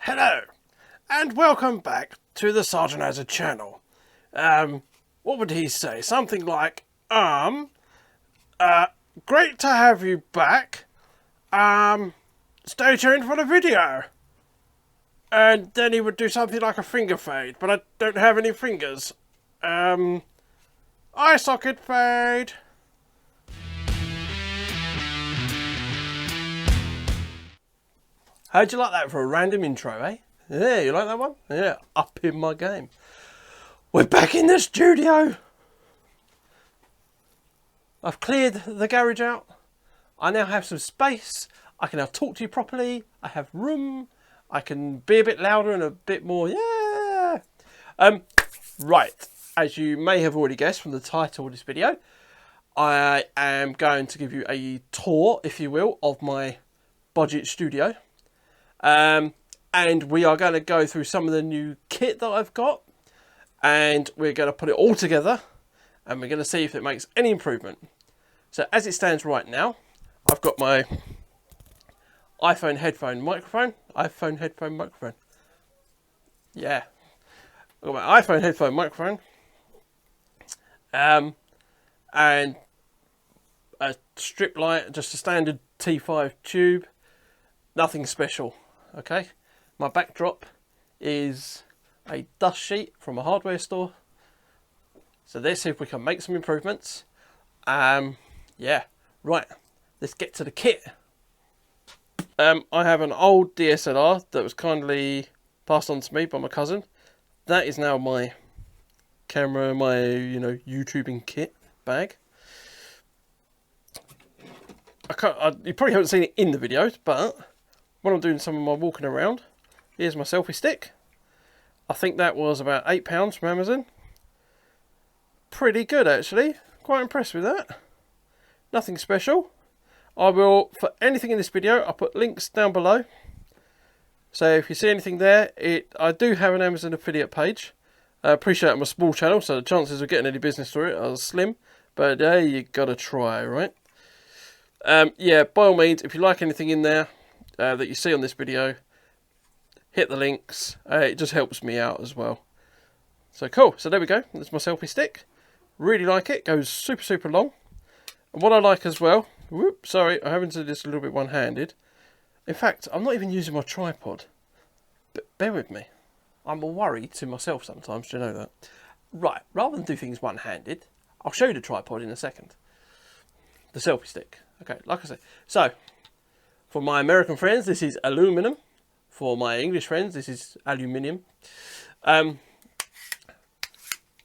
Hello, and welcome back to the Sgt Azza channel. What would he say? Something like, great to have you back. Stay tuned for the video. And then he would do something like a finger fade, but I don't have any fingers. Eye socket fade. How'd you like that for a random intro, eh? Yeah, you like that one? Yeah, up in my game. We're back in the studio. I've cleared the garage out. I now have some space. I can now talk to you properly. I have room. I can be a bit louder and a bit more, yeah. Right, as you may have already guessed from the title of this video, I am going to give you a tour, if you will, of my budget studio. And we are going to go through some of the new kit that I've got, and we're going to put it all together, and we're going to see if it makes any improvement. So as it stands right now, I've got my iPhone headphone microphone. Yeah, I've got my iPhone headphone microphone, and a strip light, just a standard T5 tube, nothing special. Okay, my backdrop is a dust sheet from a hardware store. So let's see if we can make some improvements. Yeah, right, let's get to the kit. I have an old DSLR that was kindly passed on to me by my cousin. That is now my camera, my YouTubing kit bag. You probably haven't seen it in the videos, but when I'm doing some of my walking around, here's my selfie stick. I think that was about £8 from Amazon. Pretty good, actually. Quite impressed with that. Nothing special. I will, for anything in this video, I'll put links down below. So if you see anything there, I do have an Amazon affiliate page. I appreciate I'm a small channel, so the chances of getting any business through it are slim. But you gotta try, right? Yeah, by all means, if you like anything in there that you see on this video, hit the links. It just helps me out as well. So cool. So there we go. That's my selfie stick. Really like it. Goes super long. And what I like as well. Whoop, sorry, I'm having to do this a little bit one-handed. In fact, I'm not even using my tripod. But bear with me. I'm a worry to myself sometimes. Do you know that? Right. Rather than do things one-handed, I'll show you the tripod in a second. The selfie stick. Okay. Like I said. So, for my American friends, this is aluminum. For my English friends, this is aluminium.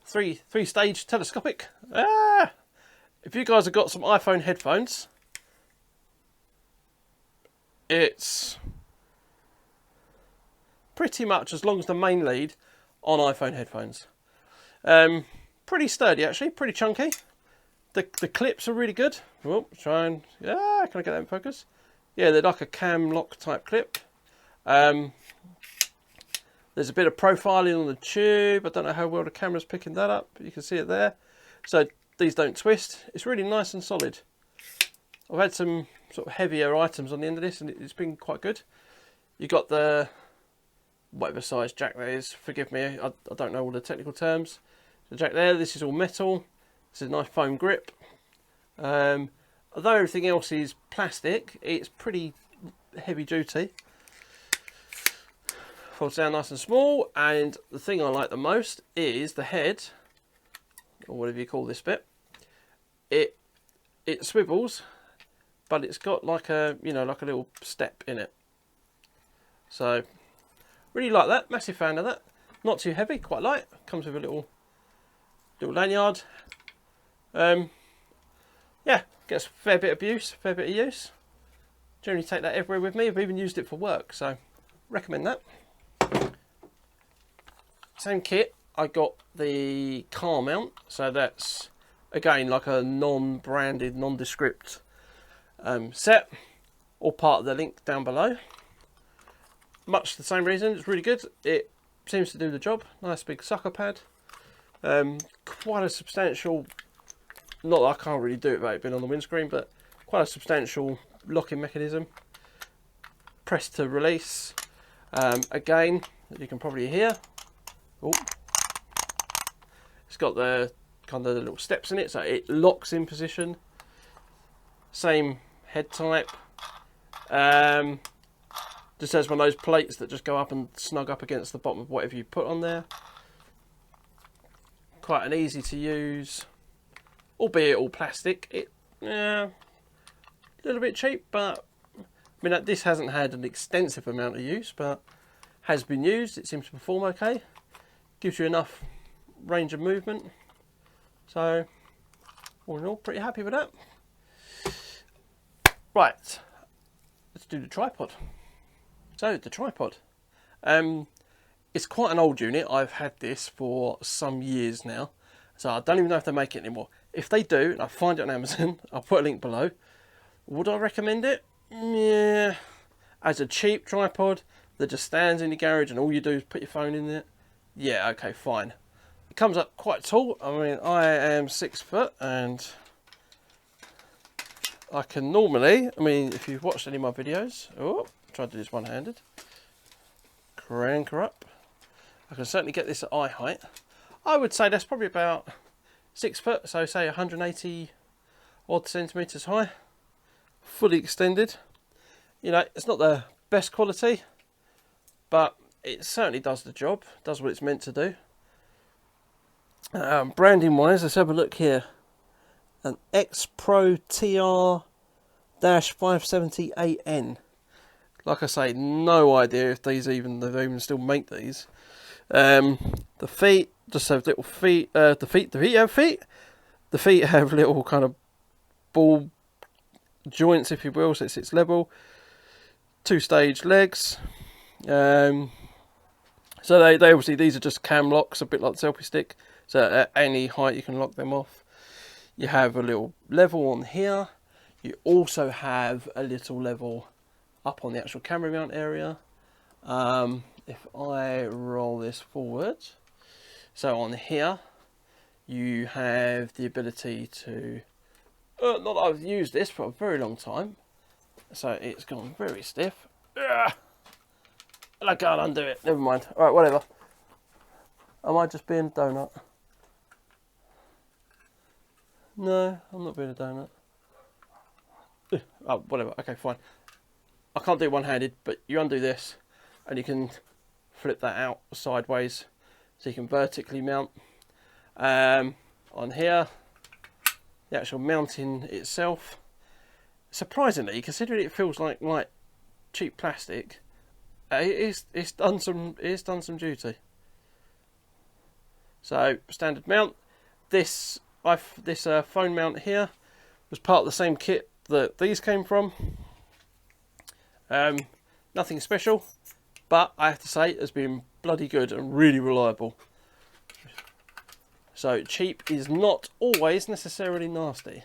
Three-stage telescopic. If you guys have got some iPhone headphones, it's pretty much as long as the main lead on iPhone headphones. Pretty sturdy, actually. Pretty chunky. The clips are really good. Oh, try and... Yeah, can I get that in focus? Yeah, they're like a cam lock type clip. There's a bit of profiling on the tube. I don't know how well the camera's picking that up, but you can see it there. So these don't twist. It's really nice and solid. I've had some sort of heavier items on the end of this, and it's been quite good. You got the whatever size jack that is. Forgive me, I don't know all the technical terms. The jack there. This is all metal. This is a nice foam grip. Although everything else is plastic, it's pretty heavy duty. Folds down nice and small, and the thing I like the most is the head, or whatever you call this bit. It swivels, but it's got like a like a little step in it. So really like that. Massive fan of that. Not too heavy, quite light. Comes with a little lanyard. Yeah, gets a fair bit of use. Generally take that everywhere with me. I've even used it for work, so recommend that. Same kit, I got the car mount, so that's again like a non-branded, nondescript set, all part of the link down below. Much the same reason, it's really good. It seems to do the job. Nice big sucker pad, quite a substantial, not that I can't really do it without it being on the windscreen, but quite a substantial locking mechanism. Press to release. Again, you can probably hear, oh, it's got the kind of the little steps in it, so it locks in position. Same head type. Just has one of those plates that just go up and snug up against the bottom of whatever you put on there. Quite an easy to use, albeit all plastic. A little bit cheap, but I mean, this hasn't had an extensive amount of use, but has been used. It seems to perform okay. Gives you enough range of movement. So, all in all, pretty happy with that. Right, let's do the tripod. So, the tripod. It's quite an old unit. I've had this for some years now. So, I don't even know if they make it anymore. If they do, and I find it on Amazon, I'll put a link below. Would I recommend it? Yeah. As a cheap tripod that just stands in the garage and all you do is put your phone in it. Yeah, okay, fine. It comes up quite tall. I mean, I am 6 foot and I can normally, I mean, if you've watched any of my videos, oh, try to do this one-handed. Crank her up. I can certainly get this at eye height. I would say that's probably about 6 foot, so say 180 odd centimetres high. Fully extended. You know, it's not the best quality, but it certainly does the job, does what it's meant to do. Branding wise, let's have a look here. An X Pro TR-578N. Like I say, no idea if these they even still make these. The feet just have little feet. The feet have feet. The feet have little kind of ball joints, if you will, so it sits level. 2-stage legs. So they obviously, these are just cam locks, a bit like the selfie stick. So at any height you can lock them off. You have a little level on here. You also have a little level up on the actual camera mount area. If I roll this forward, so on here you have the ability to, not that I've used this for a very long time, so it's gone very stiff. Ugh. And I can't undo it, never mind. Alright, whatever. Am I just being a donut? No, I'm not being a donut. Oh, whatever, okay, fine. I can't do it one-handed, but you undo this and you can flip that out sideways so you can vertically mount. On here, the actual mounting itself, surprisingly, considering it feels like cheap plastic, it's done some duty. So standard mount. This phone mount here was part of the same kit that these came from. Nothing special, but I have to say it's been bloody good and really reliable. So cheap is not always necessarily nasty.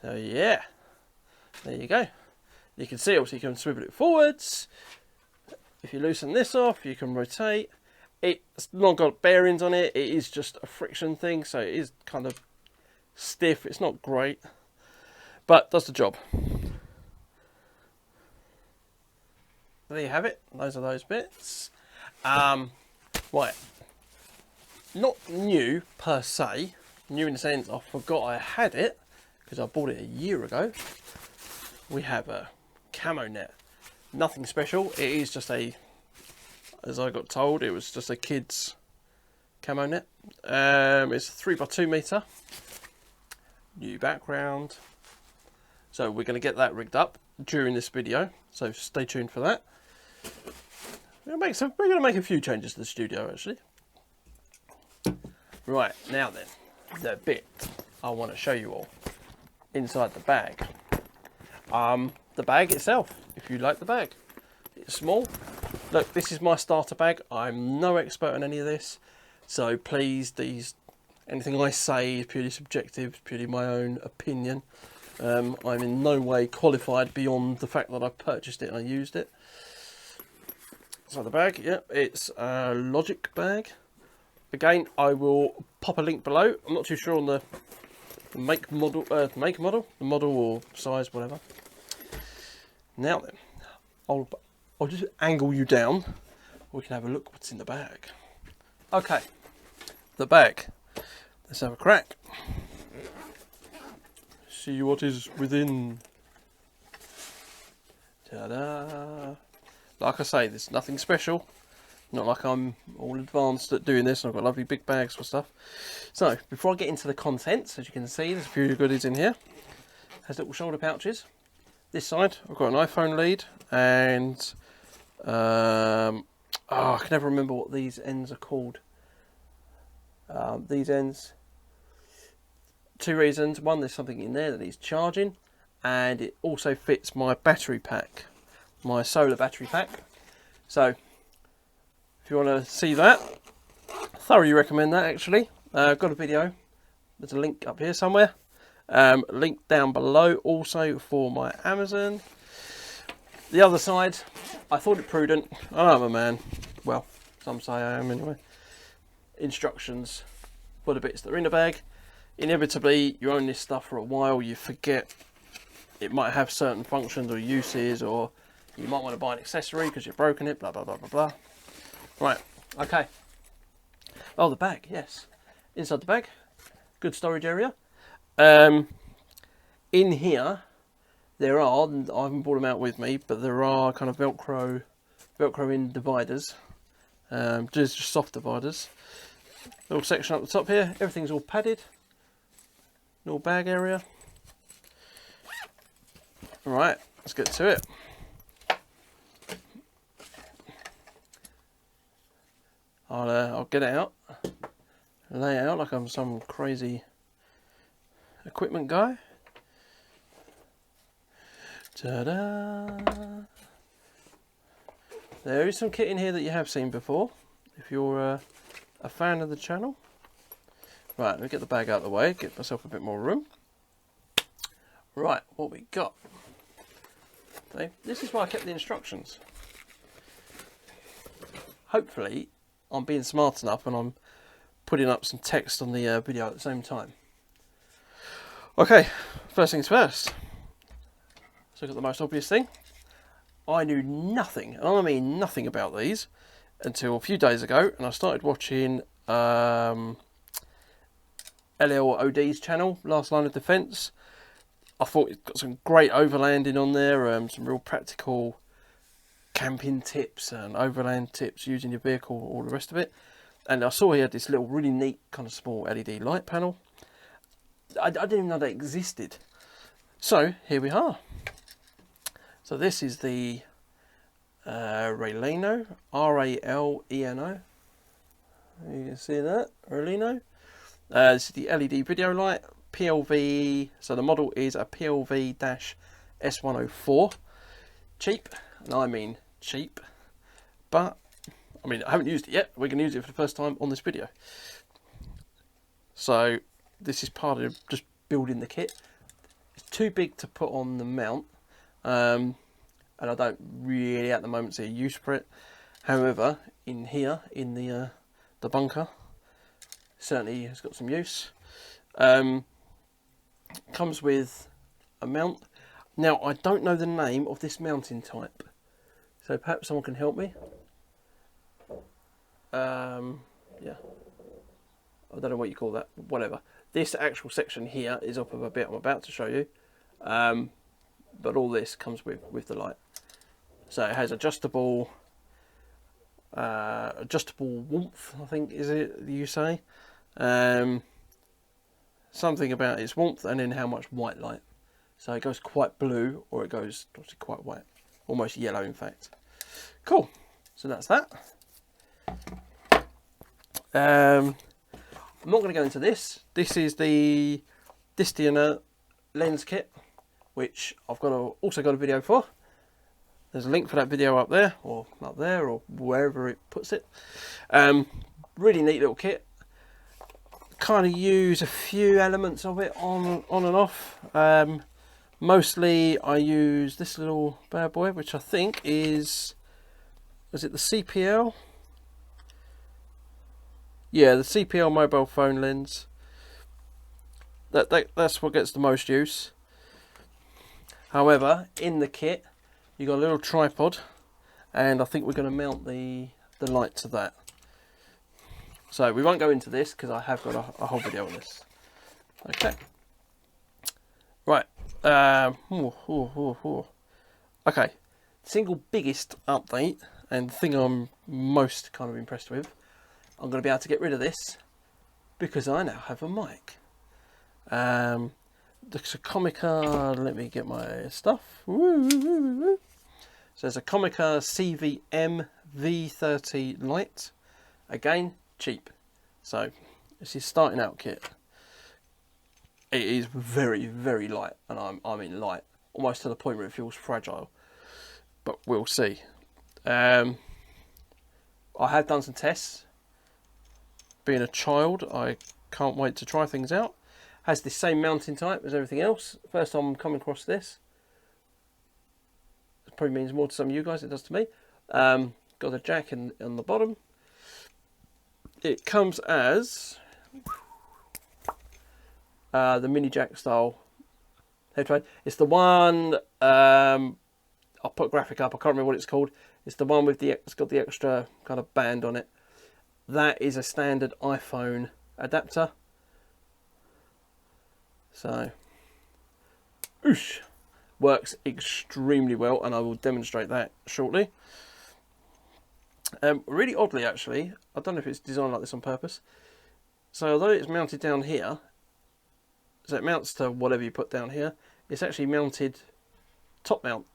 So yeah, there you go. You can see, obviously you can swivel it forwards. If you loosen this off, you can rotate. It's not got bearings on it, it is just a friction thing, so it is kind of stiff. It's not great, but does the job. There you have it, those are those bits. Right, not new per se, new in the sense I forgot I had it, because I bought it a year ago. We have a camo net, nothing special, it is just a, as I got told, it was just a kid's camo net. It's 3x2 metre, new background, so we're going to get that rigged up during this video, so stay tuned for that. We're going to make a few changes to the studio actually. Right, now then, the bit I want to show you all inside the bag. The bag itself, if you like the bag, it's small. Look, this is my starter bag. I'm no expert on any of this, so please, anything I say is purely subjective, purely my own opinion. I'm in no way qualified beyond the fact that I purchased it and I used it. So the bag, yeah, it's a Logic bag. Again, I will pop a link below. I'm not too sure on the model or size, whatever. Now then, I'll just angle you down. We can have a look what's in the bag. Okay, the bag. Let's have a crack. See what is within. Ta-da! Like I say, there's nothing special. Not like I'm all advanced at doing this and I've got lovely big bags for stuff. So, before I get into the contents, as you can see, there's a few goodies in here. It has little shoulder pouches. This side, I've got an iPhone lead and I can never remember what these ends are called. These ends, two reasons. One, there's something in there that needs charging, and it also fits my battery pack, my solar battery pack. So if you want to see that, thoroughly recommend that actually. I've got a video, there's a link up here somewhere, link down below also for my Amazon. The other side, I thought it prudent, I know I'm a man, well some say I am anyway. Instructions for the bits that are in the bag. Inevitably you own this stuff for a while, you forget it might have certain functions or uses, or you might want to buy an accessory because you've broken it, blah blah blah blah blah. Right, okay. Oh, the bag, yes. Inside the bag, good storage area. In here there are, I haven't brought them out with me, but there are kind of Velcro in dividers, just soft dividers. Little section up the top here, everything's all padded. Little bag area. Right, let's get to it. I'll get it out, lay it out like I'm some crazy equipment guy. Ta-da! There is some kit in here that you have seen before, if you're a fan of the channel. Right, let me get the bag out of the way, get myself a bit more room. Right, what we got? Okay, this is why I kept the instructions. Hopefully, I'm being smart enough and I'm putting up some text on the video at the same time. Okay, first things first. Let's look at the most obvious thing. I knew nothing, and I mean nothing about these until a few days ago, and I started watching LLOD's channel, Last Line of Defence. I thought it got some great overlanding on there, some real practical camping tips and overland tips using your vehicle, all the rest of it. And I saw he had this little really neat kind of small LED light panel. I didn't even know they existed. So here we are. So this is the Raleno, R-A-L-E-N-O. You can see that, Raleno. This is the LED video light, PLV, so the model is a PLV-S104. Cheap, and I mean cheap, but I mean I haven't used it yet. We're going to use it for the first time on this video. So this is part of just building the kit. It's too big to put on the mount, and I don't really at the moment see a use for it. However, in here, in the bunker, certainly has got some use. Comes with a mount. Now, I don't know the name of this mounting type, so perhaps someone can help me. Yeah, I don't know what you call that, whatever. This actual section here is up of a bit I'm about to show you, but all this comes with the light. So it has adjustable warmth, I think is it you say. Something about its warmth, and then how much white light. So it goes quite blue, or it goes obviously quite white, almost yellow in fact. Cool, so that's that. I'm not going to go into this. This is the Distina lens kit, which I've also got a video for. There's a link for that video up there, or wherever it puts it. Really neat little kit. Kind of use a few elements of it on and off. Mostly I use this little bad boy, which I think is it the CPL? Yeah, the CPL mobile phone lens. That's what gets the most use. However, in the kit, you got a little tripod, and I think we're going to mount the light to that. So we won't go into this because I have got a whole video on this. Okay. Right. Okay. Single biggest update, and the thing I'm most kind of impressed with, I'm going to be able to get rid of this because I now have a mic. The Comica, let me get my stuff. So there's a Comica CVM V30 light. Again, cheap. So this is starting out kit. It is very, very light, and I mean light, almost to the point where it feels fragile. But we'll see. I have done some tests. Being a child, I can't wait to try things out. Has the same mounting type as everything else. First time I'm coming across this. It probably means more to some of you guys than it does to me. Got a jack on the bottom. It comes as the mini jack style headphone. It's the one. I'll put a graphic up. I can't remember what it's called. It's the one with it's got the extra kind of band on it. That is a standard iPhone adapter. So, oosh, works extremely well, and I will demonstrate that shortly. Really oddly, actually, I don't know if it's designed like this on purpose. So, although it's mounted down here, so it mounts to whatever you put down here, it's actually mounted top mount,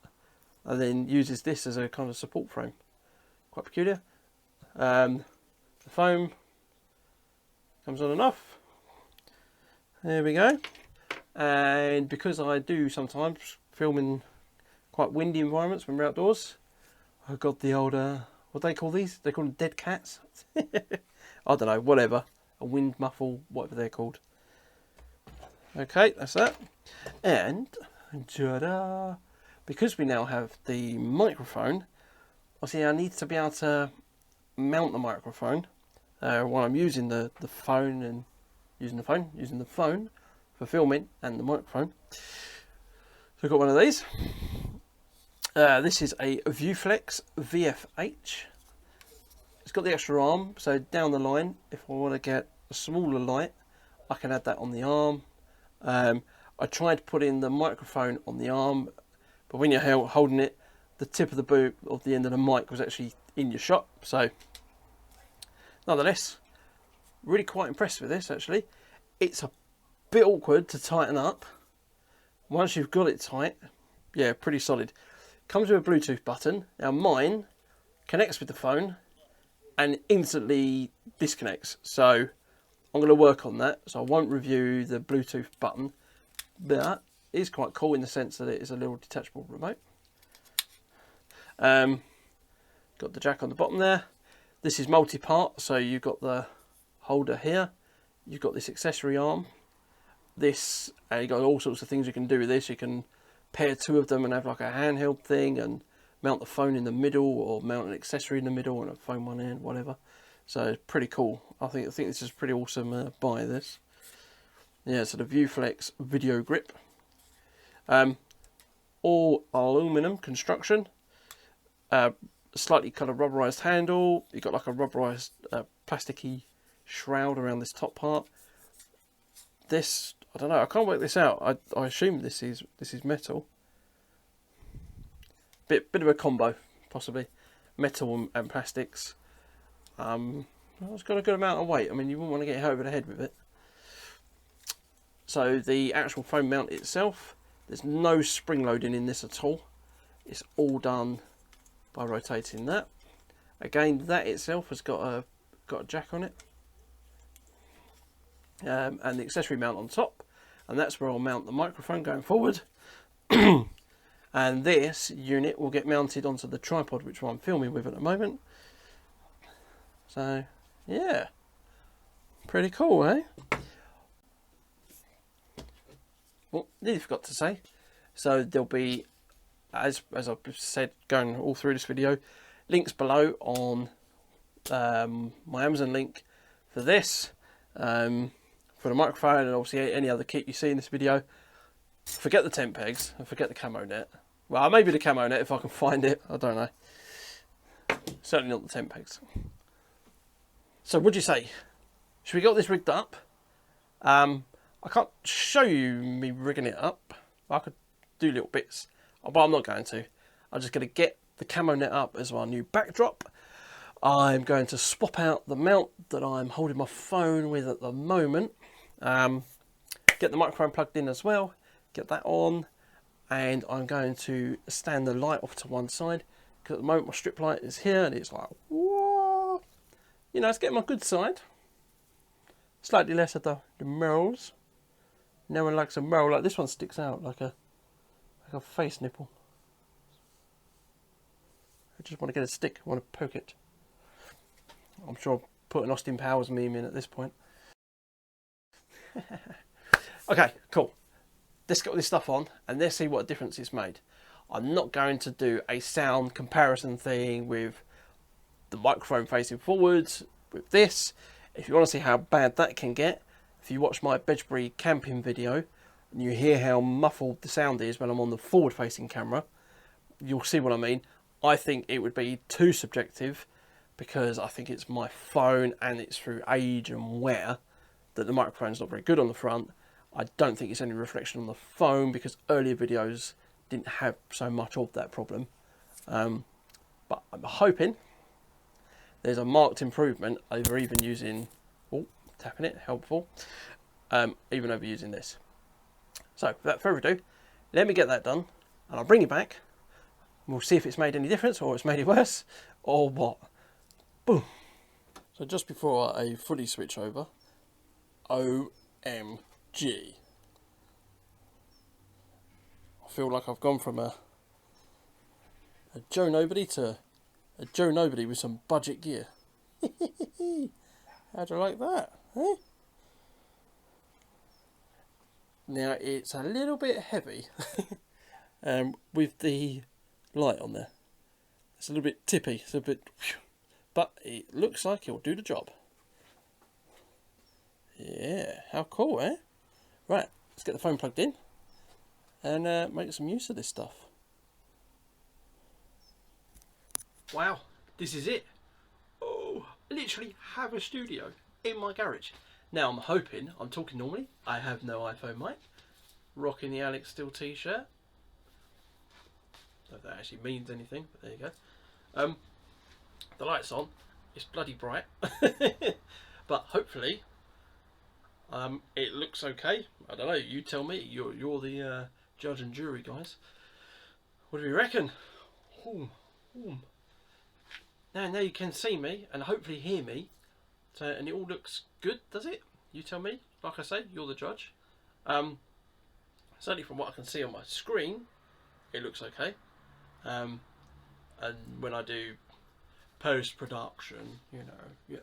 and then uses this as a kind of support frame. Quite peculiar. The foam comes on and off. There we go. And because I do sometimes film in quite windy environments when we're outdoors, I've got the old, what do they call these? They call them dead cats? I don't know, whatever. A wind muffle, whatever they're called. Okay, that's that. And, ta-da! Because we now have the microphone, obviously I need to be able to mount the microphone while I'm using the phone and using the phone for filming and the microphone. So I've got one of these. This is a ViewFlex VFH. It's got the extra arm, so down the line, if I want to get a smaller light, I can add that on the arm. I tried to put in the microphone on the arm, but when you're holding it, the tip of the boot of the end of the mic was actually in your shot. So, nonetheless, really quite impressed with this actually. It's a bit awkward to tighten up. Once you've got it tight, yeah, pretty solid. Comes with a Bluetooth button. Now mine connects with the phone and instantly disconnects. So I'm going to work on that. So I won't review the Bluetooth button, but it is quite cool in the sense that it is a little detachable remote. Got the jack on the bottom there. This is multi-part, so you've got the holder here. You've got this accessory arm. This, and you've got all sorts of things you can do with this. You can pair two of them and have like a handheld thing and mount the phone in the middle, or mount an accessory in the middle and a phone one end, whatever. So it's pretty cool. I think this is pretty awesome. Buy this. Yeah, so the ViewFlex video grip. All aluminum construction. Slightly kind of rubberized handle. You've got like a rubberized plasticky shroud around this top part. This, I don't know, I can't work this out. I assume this is metal. Bit of a combo, possibly. Metal and plastics. It's got a good amount of weight. I mean, you wouldn't want to get hit over the head with it. So the actual phone mount itself, there's no spring loading in this at all. It's all done by rotating that. Again, that itself has got a jack on it. And the accessory mount on top, and that's where I'll mount the microphone going forward. And this unit will get mounted onto the tripod which I'm filming with at the moment. So yeah, pretty cool, eh? Well, nearly forgot to say, so there'll be, as I've said, going all through this video, links below on my Amazon link for this, for the microphone, and obviously any other kit you see in this video. Forget the tent pegs and forget the camo net. Well, maybe the camo net if I can find it, I don't know. Certainly not the 10 pegs. So what do you say? Should we get this rigged up? I can't show you me rigging it up. I could do little bits, but I'm not going to. I'm just going to get the camo net up as our new backdrop. I'm going to swap out the mount that I'm holding my phone with at the moment. Get the microphone plugged in as well. Get that on. And I'm going to stand the light off to one side. Because at the moment my strip light is here and it's like, whoa. You know, it's getting my good side. Slightly less of the merles. No one likes a merle. Like this one sticks out like a face nipple. I just want to get a stick. I want to poke it. I'm sure I'll put an Austin Powers meme in at this point. Okay, cool. Let's get all this stuff on and let's see what difference it's made. I'm not going to do a sound comparison thing with the microphone facing forwards with this. If you want to see how bad that can get, if you watch my Bedbury camping video and you hear how muffled the sound is when I'm on the forward facing camera, you'll see what I mean. I think it would be too subjective because I think it's my phone and it's through age and wear that the microphone's not very good on the front. I don't think it's any reflection on the phone because earlier videos didn't have so much of that problem. But I'm hoping there's a marked improvement over even using, oh, tapping it, helpful, even over using this. So without further ado, let me get that done and I'll bring it back. We'll see if it's made any difference or it's made it worse or what. Boom. So just before I fully switch over, OMG. I feel like I've gone from a Joe Nobody to a Joe Nobody with some budget gear. How'd you like that? Eh? Now it's a little bit heavy with the light on there. It's a little bit tippy, it's a bit, but it looks like it'll do the job. Yeah, how cool, eh? Right, let's get the phone plugged in and make some use of this stuff. Wow, this is it. Oh, I literally have a studio in my garage. Now I'm hoping, I'm talking normally, I have no iPhone mic, rocking the Alex Steel t-shirt. If that actually means anything, but there you go. The light's on, it's bloody bright, but hopefully it looks okay. I don't know, you tell me, you're the judge and jury, guys. What do you reckon? Ooh, ooh. Now you can see me and hopefully hear me, so, and it all looks good, does it? You tell me. Like I say, you're the judge. Certainly from what I can see on my screen, it looks okay. And when I do post-production, you know, yes.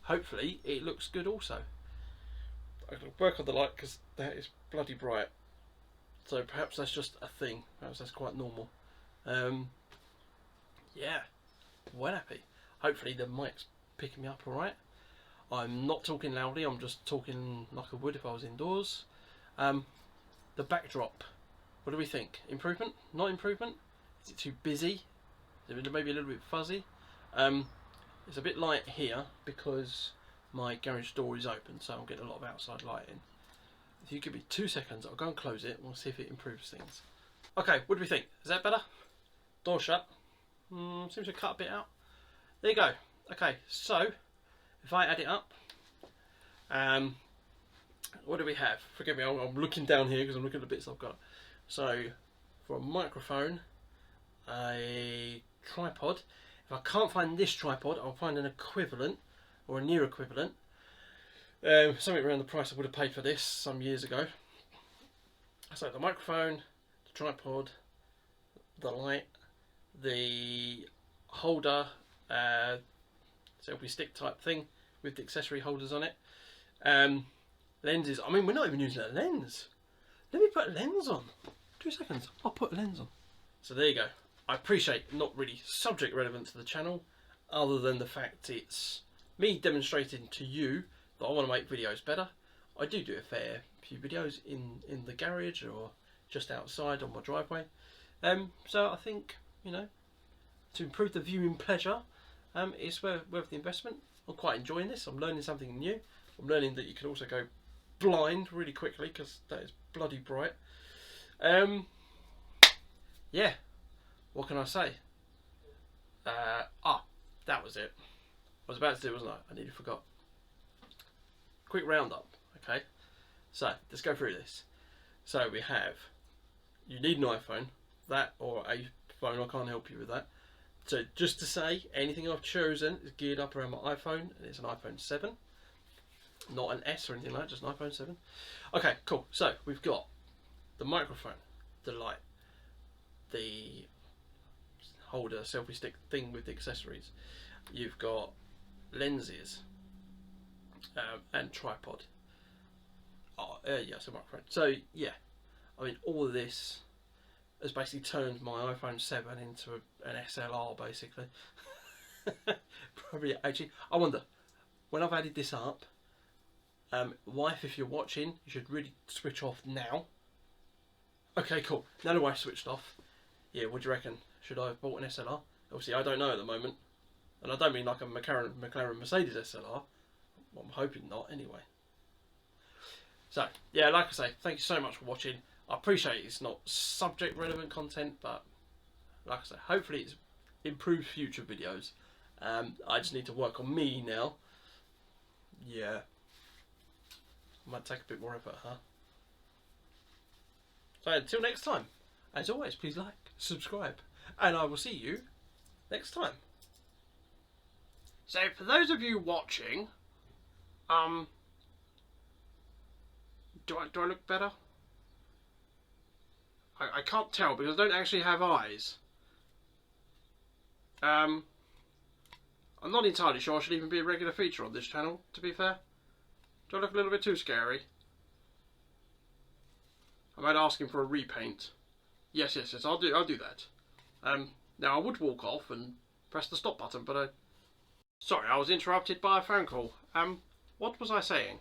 Hopefully it looks good also. I can work on the light because that is bloody bright. So perhaps that's just a thing. Perhaps that's quite normal. Yeah, well happy. Hopefully the mic's picking me up alright. I'm not talking loudly, I'm just talking like I would if I was indoors. The backdrop, what do we think? Improvement? Not improvement? Is it too busy? Is it maybe a little bit fuzzy? It's a bit light here because my garage door is open, so I'm getting a lot of outside lighting. If you give me 2 seconds, I'll go and close it and we'll see if it improves things. Okay, what do we think? Is that better? Door shut. Seems to cut a bit out. There you go. Okay, so if I add it up, what do we have? Forgive me, I'm looking down here because I'm looking at the bits I've got. So for a microphone, a tripod. If I can't find this tripod, I'll find an equivalent or a near equivalent. Something around the price I would have paid for this some years ago. So the microphone, the tripod, the light, the holder, selfie stick type thing with the accessory holders on it. Lenses, I mean we're not even using a lens. Let me put a lens on. 2 seconds, I'll put a lens on. So there you go. I appreciate not really subject relevant to the channel other than the fact it's me demonstrating to you that I want to make videos better. I do a fair few videos in the garage or just outside on my driveway. So I think, you know, to improve the viewing pleasure, it's worth the investment. I'm quite enjoying this. I'm learning something new. I'm learning that you can also go blind really quickly because that is bloody bright. Yeah, what can I say? That was it. I was about to do it, wasn't I? I nearly forgot. Quick roundup, okay? So, let's go through this. So, we have, you need an iPhone, that or a phone, I can't help you with that. So, just to say, anything I've chosen is geared up around my iPhone, and it's an iPhone 7. Not an S or anything like that, just an iPhone 7. Okay, cool. So, we've got the microphone, the light, the holder, selfie stick thing with the accessories. You've got lenses and tripod. Yes, a microphone. So yeah, I mean, all of this has basically turned my iPhone 7 into an SLR, basically. Probably, actually, I wonder, when I've added this up, wife, if you're watching, you should really switch off now. Okay, cool. Now the wife switched off. Yeah, what do you reckon? Should I have bought an SLR? Obviously, I don't know at the moment. And I don't mean like a McLaren Mercedes SLR. Well, I'm hoping not, anyway. So, yeah, like I say, thank you so much for watching. I appreciate it's not subject relevant content, but like I say, hopefully it's improved future videos. I just need to work on me now. Yeah. Might take a bit more effort, huh? So until next time, as always, please like, subscribe, and I will see you next time. So for those of you watching, do I look better? I can't tell because I don't actually have eyes. I'm not entirely sure I should even be a regular feature on this channel, to be fair. Do I look a little bit too scary? I might ask him for a repaint. Yes, I'll do that. Now I would walk off and press the stop button, but sorry, I was interrupted by a phone call. What was I saying?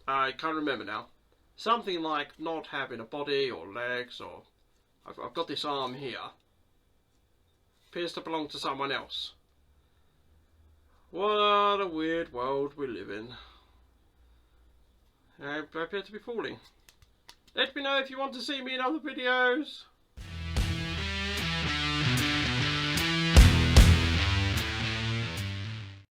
I can't remember now. Something like not having a body or legs, or I've got this arm here. Appears to belong to someone else. What a weird world we live in. I appear to be falling. Let me know if you want to see me in other videos.